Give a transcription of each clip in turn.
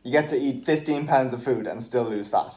You get to eat 15 pounds of food and still lose fat.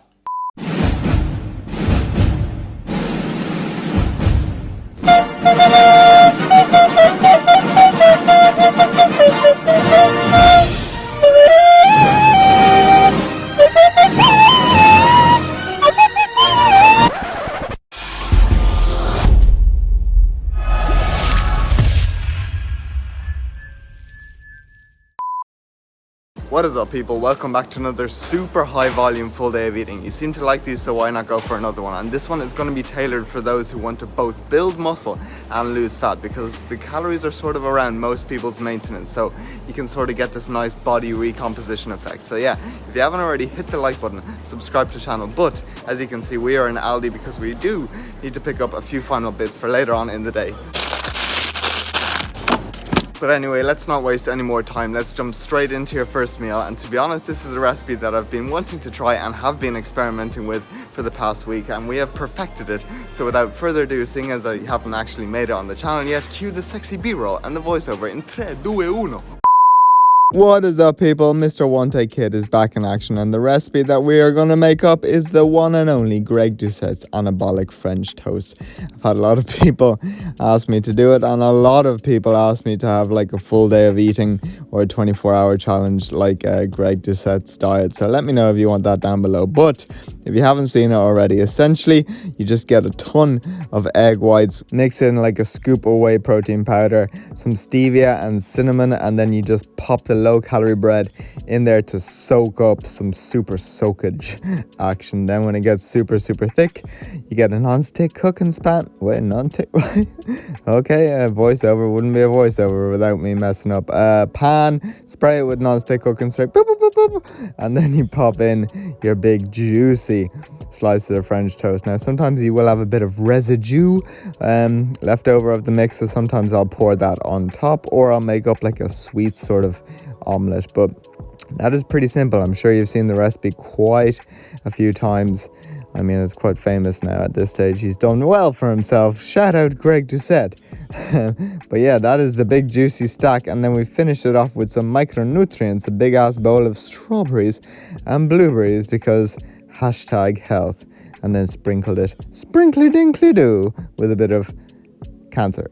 What is up, people? Welcome back to another super high volume full day of eating. You seem to like these, so why not go for another one? And this one is going to be tailored for those who want to both build muscle and lose fat, because the calories are sort of around most people's maintenance, so you can sort of get this nice body recomposition effect. So yeah, if you haven't already, hit the like button, subscribe to the channel. But as you can see, we are in Aldi because we do need to pick up a few final bits for later on in the day. But anyway, let's not waste any more time. Let's jump straight into your first meal. And to be honest, this is a recipe that I've been wanting to try and have been experimenting with for the past week, and we have perfected it. So without further ado, seeing as I haven't actually made it on the channel yet, cue the sexy b-roll and the voiceover in 3, 2, 1. What is up, people? Mr. One Take Kid is back in action, and the recipe that we are going to make up is the one and only Greg Doucet's anabolic French toast. I've had a lot of people ask me to do it, and a lot of people ask me to have like a full day of eating or a 24-hour challenge like Greg Doucet's diet. So let me know if you want that down below. But if you haven't seen it already, essentially you just get a ton of egg whites, mix in like a scoop of whey protein powder, some stevia and cinnamon, and then you just pop the low-calorie bread in there to soak up some super soakage action. Then when it gets super thick, you get a non-stick cooking span. Wait, non-stick? Okay, a voiceover wouldn't be a voiceover without me messing up. Pan, spray it with non-stick cooking spray, boop, boop, boop, boop, and then you pop in your big juicy slices of French toast. Now sometimes you will have a bit of residue left over of the mix, so sometimes I'll pour that on top, or I'll make up like a sweet sort of omelette. But that is pretty simple. I'm sure you've seen the recipe quite a few times. I mean, it's quite famous now at this stage. He's done well for himself. Shout out Greg Doucet. But yeah, that is the big juicy stack, and then we finish it off with some micronutrients, a big ass bowl of strawberries and blueberries, because #health, and then sprinkled it sprinkly dinkly do with a bit of cancer.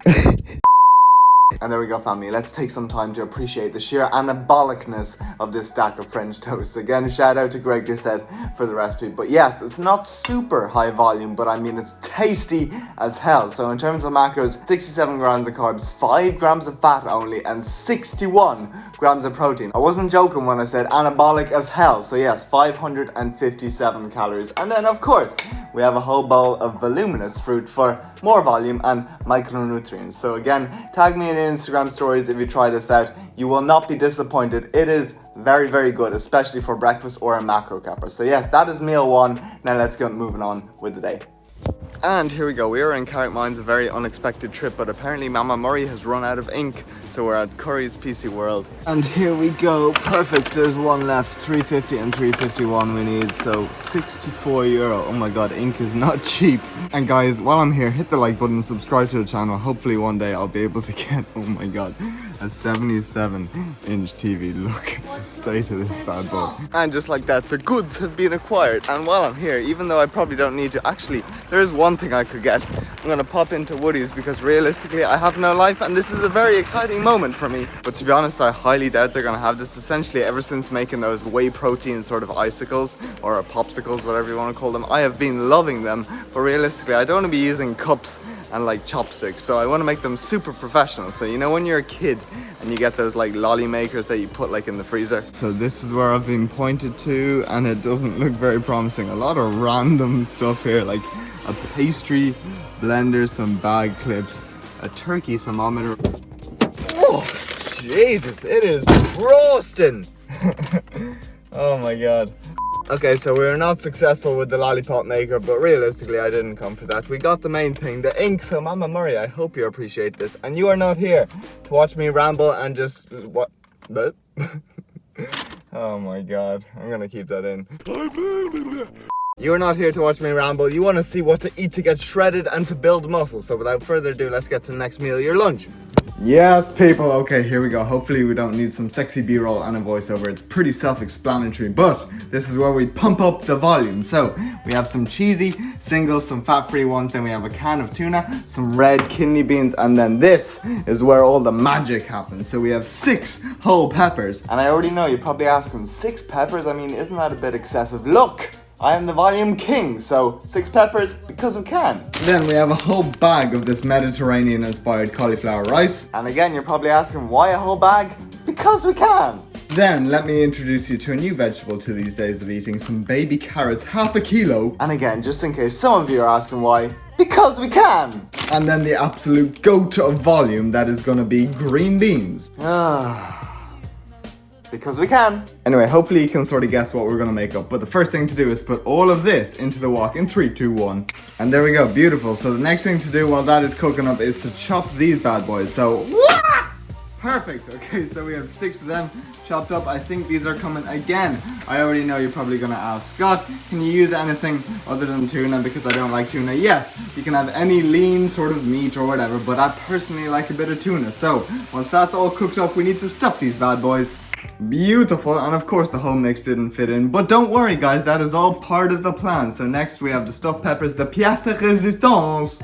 And there we go, family. Let's take some time to appreciate the sheer anabolicness of this stack of French toast. Again, shout out to Greg Doucet for the recipe. But yes, it's not super high volume, but I mean, it's tasty as hell. So in terms of macros, 67 grams of carbs, 5 grams of fat only, and 61 grams of protein. I wasn't joking when I said anabolic as hell. So yes, 557 calories. And then of course, we have a whole bowl of voluminous fruit for more volume and micronutrients. So again, tag me in your Instagram stories if you try this out. You will not be disappointed. It is very good, especially for breakfast or a macro capper. So yes, that is meal one. Now let's get moving on with the day. And here we go. We are in Carrick Mines, a very unexpected trip, but apparently Mama Murray has run out of ink, so we're at Curry's PC World. And here we go. Perfect. There's one left. 350 and 351 we need, so €64. Oh my god, ink is not cheap. And guys, while I'm here, hit the like button, subscribe to the channel. Hopefully one day I'll be able to get, oh my god, a 77-inch TV. Look at the state of this bad boy. And just like that, the goods have been acquired. And while I'm here, even though I probably don't need to, actually, there is one thing I could get. I'm gonna pop into Woody's because realistically I have no life, and this is a very exciting moment for me. But to be honest, I highly doubt they're gonna have this. Essentially, ever since making those whey protein sort of icicles or popsicles, whatever you want to call them, I have been loving them. But realistically, I don't want to be using cups and like chopsticks, so I want to make them super professional. So you know when you're a kid and you get those like lolly makers that you put like in the freezer? So this is where I've been pointed to, and it doesn't look very promising. A lot of random stuff here, like a pastry blender, some bag clips, a turkey thermometer. Oh Jesus, it is roasting. Oh my god. Okay, so we were not successful with the lollipop maker, but realistically I didn't come for that. We got the main thing, the ink. So Mama Murray, I hope you appreciate this, and you are not here to watch me ramble and just what? Oh my god, I'm gonna keep that in. You're not here to watch me ramble. You want to see what to eat to get shredded and to build muscle. So without further ado, let's get to the next meal, your lunch. Yes, people. Okay, here we go. Hopefully we don't need some sexy b-roll and a voiceover. It's pretty self-explanatory, but this is where we pump up the volume. So we have some cheesy singles, some fat-free ones, then we have a can of tuna, some red kidney beans, and then this is where all the magic happens. So we have 6 whole peppers. And I already know you're probably asking, 6 peppers? I mean, isn't that a bit excessive? Look! I am the volume king, so 6 peppers because we can. Then we have a whole bag of this Mediterranean-inspired cauliflower rice. And again, you're probably asking, why a whole bag? Because we can. Then let me introduce you to a new vegetable to these days of eating, some baby carrots, half a kilo. And again, just in case some of you are asking why, because we can. And then the absolute goat of volume, that is gonna be green beans. Because we can. Anyway, hopefully you can sort of guess what we're gonna make up. But the first thing to do is put all of this into the wok in 3, 2, 1. And there we go, beautiful. So the next thing to do while that is cooking up is to chop these bad boys. So, perfect. Okay, so we have 6 of them chopped up. I think these are coming again. I already know you're probably gonna ask, Scott, can you use anything other than tuna because I don't like tuna? Yes, you can have any lean sort of meat or whatever, but I personally like a bit of tuna. So once that's all cooked up, we need to stuff these bad boys. Beautiful, and of course the whole mix didn't fit in, but don't worry guys, that is all part of the plan. So next we have the stuffed peppers. The pièce de résistance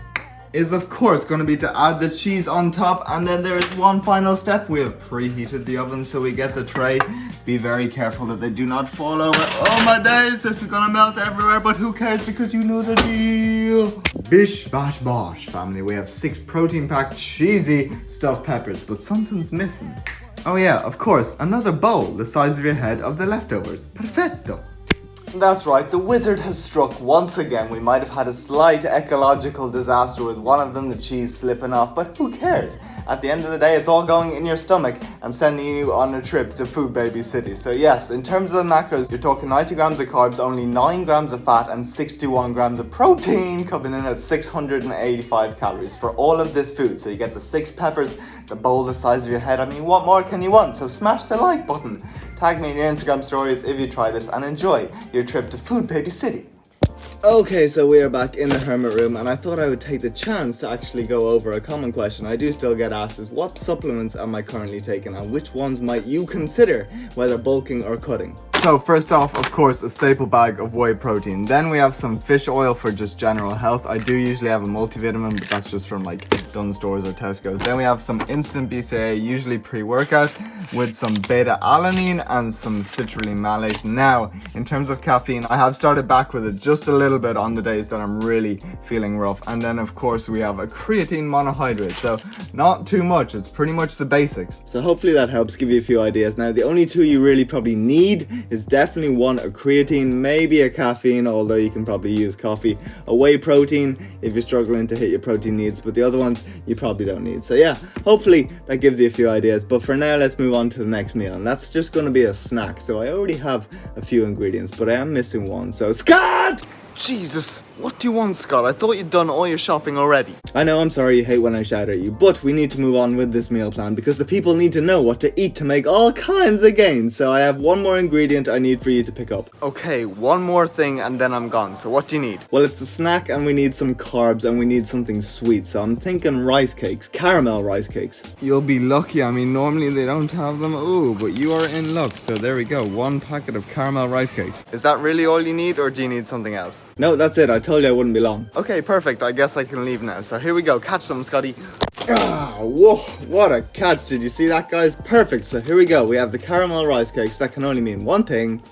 is of course going to be to add the cheese on top, and then there is one final step. We have preheated the oven, so we get the tray. Be very careful that they do not fall over. Oh my days, this is gonna melt everywhere, but who cares because you know the deal. Bish bash bosh family, we have 6 protein packed cheesy stuffed peppers, but something's missing. Oh yeah, of course, another bowl the size of your head of the leftovers. Perfetto. That's right, the wizard has struck once again. We might have had a slight ecological disaster with one of them, the cheese slipping off, but who cares? At the end of the day, it's all going in your stomach and sending you on a trip to Food Baby City. So yes, in terms of the macros, you're talking 90 grams of carbs, only 9 grams of fat, and 61 grams of protein, coming in at 685 calories for all of this food. So you get the 6 peppers, the bowl the size of your head. I mean, what more can you want? So smash the like button. Tag me in your Instagram stories if you try this, and enjoy your trip to Food Baby City. Okay, so we are back in the hermit room, and I thought I would take the chance to actually go over a common question I do still get asked is, what supplements am I currently taking and which ones might you consider, whether bulking or cutting? So first off, of course, a staple bag of whey protein. Then we have some fish oil for just general health. I do usually have a multivitamin, but that's just from like Dunnes Stores or Tesco's. Then we have some instant BCAA, usually pre-workout, with some beta-alanine and some citrulline malate. Now, in terms of caffeine, I have started back with it just a little bit on the days that I'm really feeling rough. And then of course we have a creatine monohydrate, so not too much, it's pretty much the basics. So hopefully that helps give you a few ideas. Now the only 2 you really probably need is definitely one, a creatine, maybe a caffeine, although you can probably use coffee, a whey protein if you're struggling to hit your protein needs, but the other ones you probably don't need. So yeah, hopefully that gives you a few ideas, but for now let's move on to the next meal, and that's just going to be a snack. So I already have a few ingredients, but I am missing one. So Scott! Jesus, what do you want, Scott? I thought you'd done all your shopping already. I know, I'm sorry you hate when I shout at you, but we need to move on with this meal plan because the people need to know what to eat to make all kinds of gains. So I have one more ingredient I need for you to pick up. Okay, one more thing and then I'm gone. So what do you need? Well, it's a snack and we need some carbs and we need something sweet. So I'm thinking rice cakes, caramel rice cakes. You'll be lucky. I mean, normally they don't have them. Ooh, but you are in luck. So there we go. 1 packet of caramel rice cakes. Is that really all you need or do you need something else? No, that's it. I told you I wouldn't be long. Okay, perfect. I guess I can leave now. So here we go. Catch them, Scotty. Whoa, what a catch. Did you see that, guys? Perfect. So here we go. We have the caramel rice cakes. That can only mean one thing.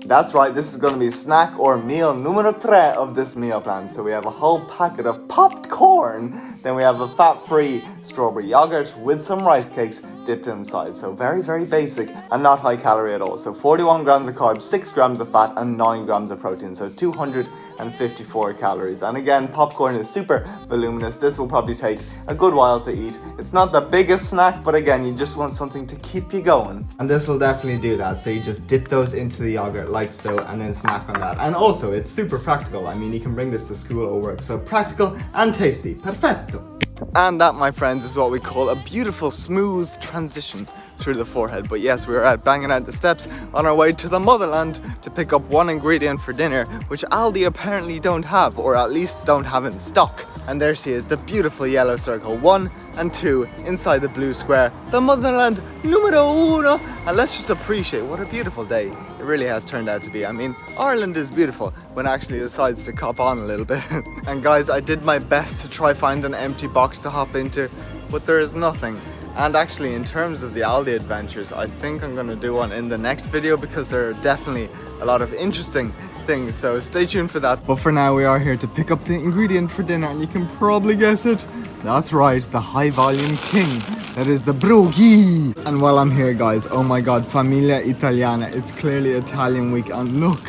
That's right, this is going to be snack or meal numero 3 of this meal plan. So we have a whole packet of popped corn, then we have a fat-free strawberry yogurt with some rice cakes dipped inside. So very, very basic and not high calorie at all. So 41 grams of carbs, 6 grams of fat and 9 grams of protein. So 254 calories. And again, popcorn is super voluminous. This will probably take a good while to eat. It's not the biggest snack, but again, you just want something to keep you going. And this will definitely do that. So you just dip those into the yogurt like so and then snack on that. And also, it's super practical. I mean, you can bring this to school or work. So practical and tasty. Perfetto. And that, my friends, is what we call a beautiful, smooth transition through the forehead. But yes, we are out banging out the steps on our way to the motherland to pick up one ingredient for dinner, which Aldi apparently don't have, or at least don't have in stock. And there she is, the beautiful yellow circle, 1 and 2 inside the blue square, the motherland numero uno. And let's just appreciate what a beautiful day it really has turned out to be. I mean, Ireland is beautiful when it actually decides to cop on a little bit. And guys, I did my best to try find an empty box to hop into, but there is nothing. And actually, in terms of the Aldi adventures, I think I'm going to do one in the next video, because there are definitely a lot of interesting things, so stay tuned for that. But for now, we are here to pick up the ingredient for dinner, and you can probably guess it. That's right, the high volume king. That is the broghi. And while I'm here, guys, oh my god, Famiglia Italiana. It's clearly Italian week, and look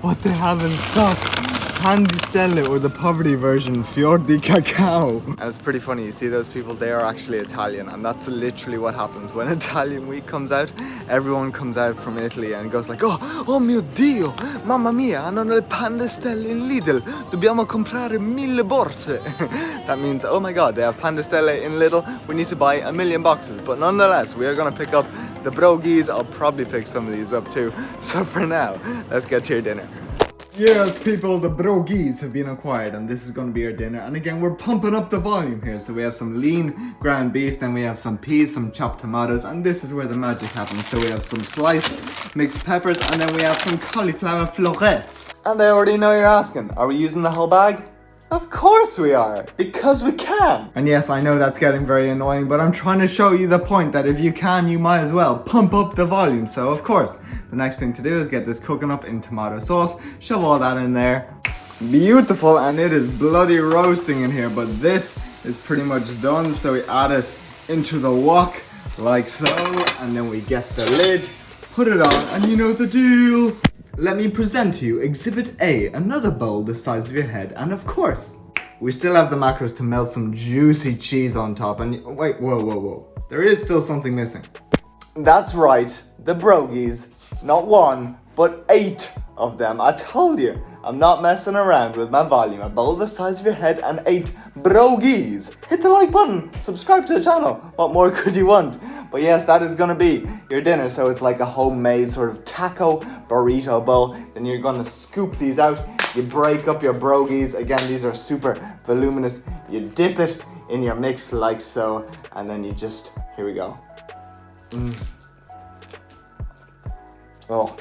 what they have in stock. Pan di Stelle, or the poverty version, fior di cacao. And it's pretty funny, you see those people, they are actually Italian, and that's literally what happens when Italian week comes out. Everyone comes out from Italy and goes like, oh mio Dio, mamma mia, hanno il pan di stelle in Lidl, dobbiamo comprare 1000 borse. That means, oh my god, they have pan di stelle in Lidl, we need to buy 1,000,000 boxes. But nonetheless, we are gonna pick up the brogies. I'll probably pick some of these up too. So for now, let's get to your dinner. Yes, people, the brogies have been acquired, and this is going to be our dinner. And again, we're pumping up the volume here. So we have some lean ground beef, then we have some peas, some chopped tomatoes, and this is where the magic happens. So we have some sliced mixed peppers, and then we have some cauliflower florets. And I already know you're asking, are we using the whole bag? Of course we are, because we can. And yes, I know that's getting very annoying, but I'm trying to show you the point that if you can, you might as well pump up the volume. So of course, the next thing to do is get this cooking up in tomato sauce, shove all that in there. Beautiful, and it is bloody roasting in here, but this is pretty much done. So we add it into the wok like so, and then we get the lid, put it on, and you know the deal. Let me present to you Exhibit A, another bowl the size of your head, and of course, we still have the macros to melt some juicy cheese on top. And wait, whoa. There is still something missing. That's right, the brogies. Not 1, but 8 of them. I told you, I'm not messing around with my volume. A bowl the size of your head and 8 brogies. Hit the like button, subscribe to the channel. What more could you want? But yes, that is gonna be your dinner. So it's like a homemade sort of taco burrito bowl. Then you're gonna scoop these out. You break up your brogies. Again, these are super voluminous. You dip it in your mix like so. And then you just, here we go. Oh,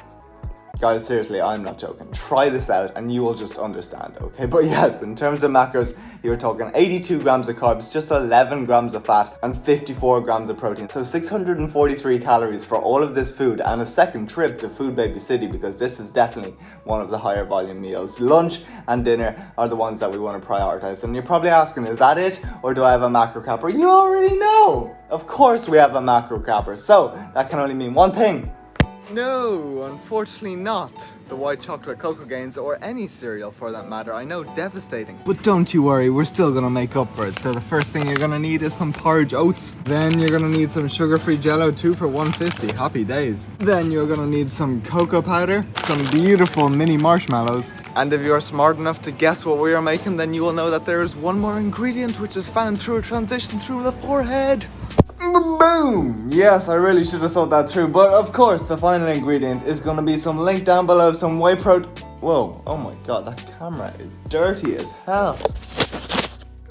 guys, seriously, I'm not joking. Try this out and you will just understand, okay? But yes, in terms of macros, you're talking 82 grams of carbs, just 11 grams of fat, and 54 grams of protein. So 643 calories for all of this food, and a second trip to Food Baby City, because this is definitely one of the higher volume meals. Lunch and dinner are the ones that we want to prioritize. And you're probably asking, is that it? Or do I have a macro capper? You already know! Of course we have a macro capper. So that can only mean one thing. No, unfortunately not. The white chocolate cocoa gains, or any cereal for that matter. I know, devastating. But don't you worry, we're still gonna make up for it. So the first thing you're gonna need is some porridge oats. Then you're gonna need some sugar-free Jello, 2 for $1.50. Happy days. Then you're gonna need some cocoa powder, some beautiful mini marshmallows. And if you're smart enough to guess what we are making, then you will know that there is one more ingredient which is found through a transition through the forehead. Boom! Yes, I really should have thought that through, but of course the final ingredient is going to be some link down below, some whey protein. Whoa, oh my god, that camera is dirty as hell.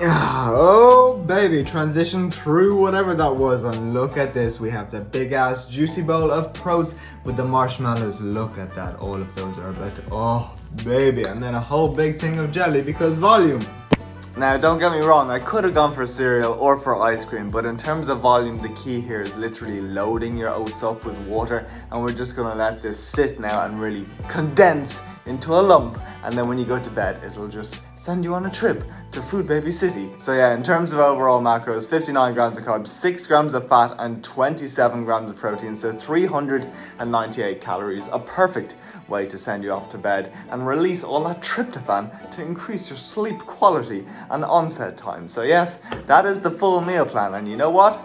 Oh baby, transition through whatever that was, and look at this. We have the big ass juicy bowl of pros with the marshmallows. Look at that, all of those are about to, oh baby, and then a whole big thing of jelly because volume. Now, don't get me wrong, I could have gone for cereal or for ice cream, but in terms of volume, the key here is literally loading your oats up with water, and we're just gonna let this sit now and really condense into a lump, and then when you go to bed, it'll just send you on a trip to Food Baby City. So yeah, in terms of overall macros, 59 grams of carbs, 6 grams of fat, and 27 grams of protein, so 398 calories, a perfect way to send you off to bed and release all that tryptophan to increase your sleep quality and onset time. So yes, that is the full meal plan, and you know what?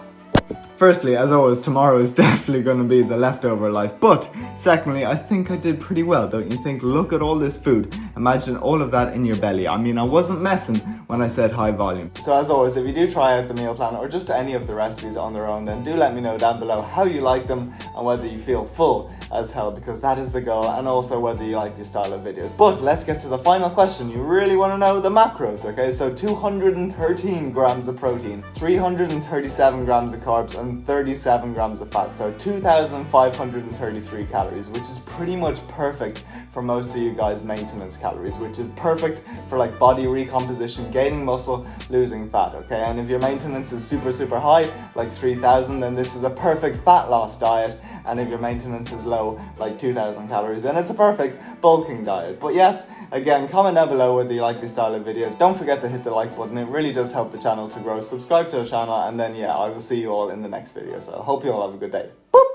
Firstly, as always, tomorrow is definitely going to be the leftover life. But secondly, I think I did pretty well, don't you think? Look at all this food. Imagine all of that in your belly. I mean, I wasn't messing when I said high volume. So as always, if you do try out the meal plan or just any of the recipes on their own, then do let me know down below how you like them and whether you feel full as hell, because that is the goal, and also whether you like these style of videos. But let's get to the final question. You really want to know the macros, okay? So 213 grams of protein, 337 grams of carbs, and 37 grams of fat. So 2,533 calories, which is pretty much perfect for most of you guys' maintenance calories, which is perfect for like body recomposition, gaining muscle, losing fat, okay? And if your maintenance is super high, like 3,000, then this is a perfect fat loss diet. And if your maintenance is low, like 2,000 calories, then it's a perfect bulking diet. But yes, again, comment down below whether you like this style of videos. Don't forget to hit the like button. It really does help the channel to grow. Subscribe to the channel, and then yeah, I will see you all in the next video. So I hope you all have a good day. Boop!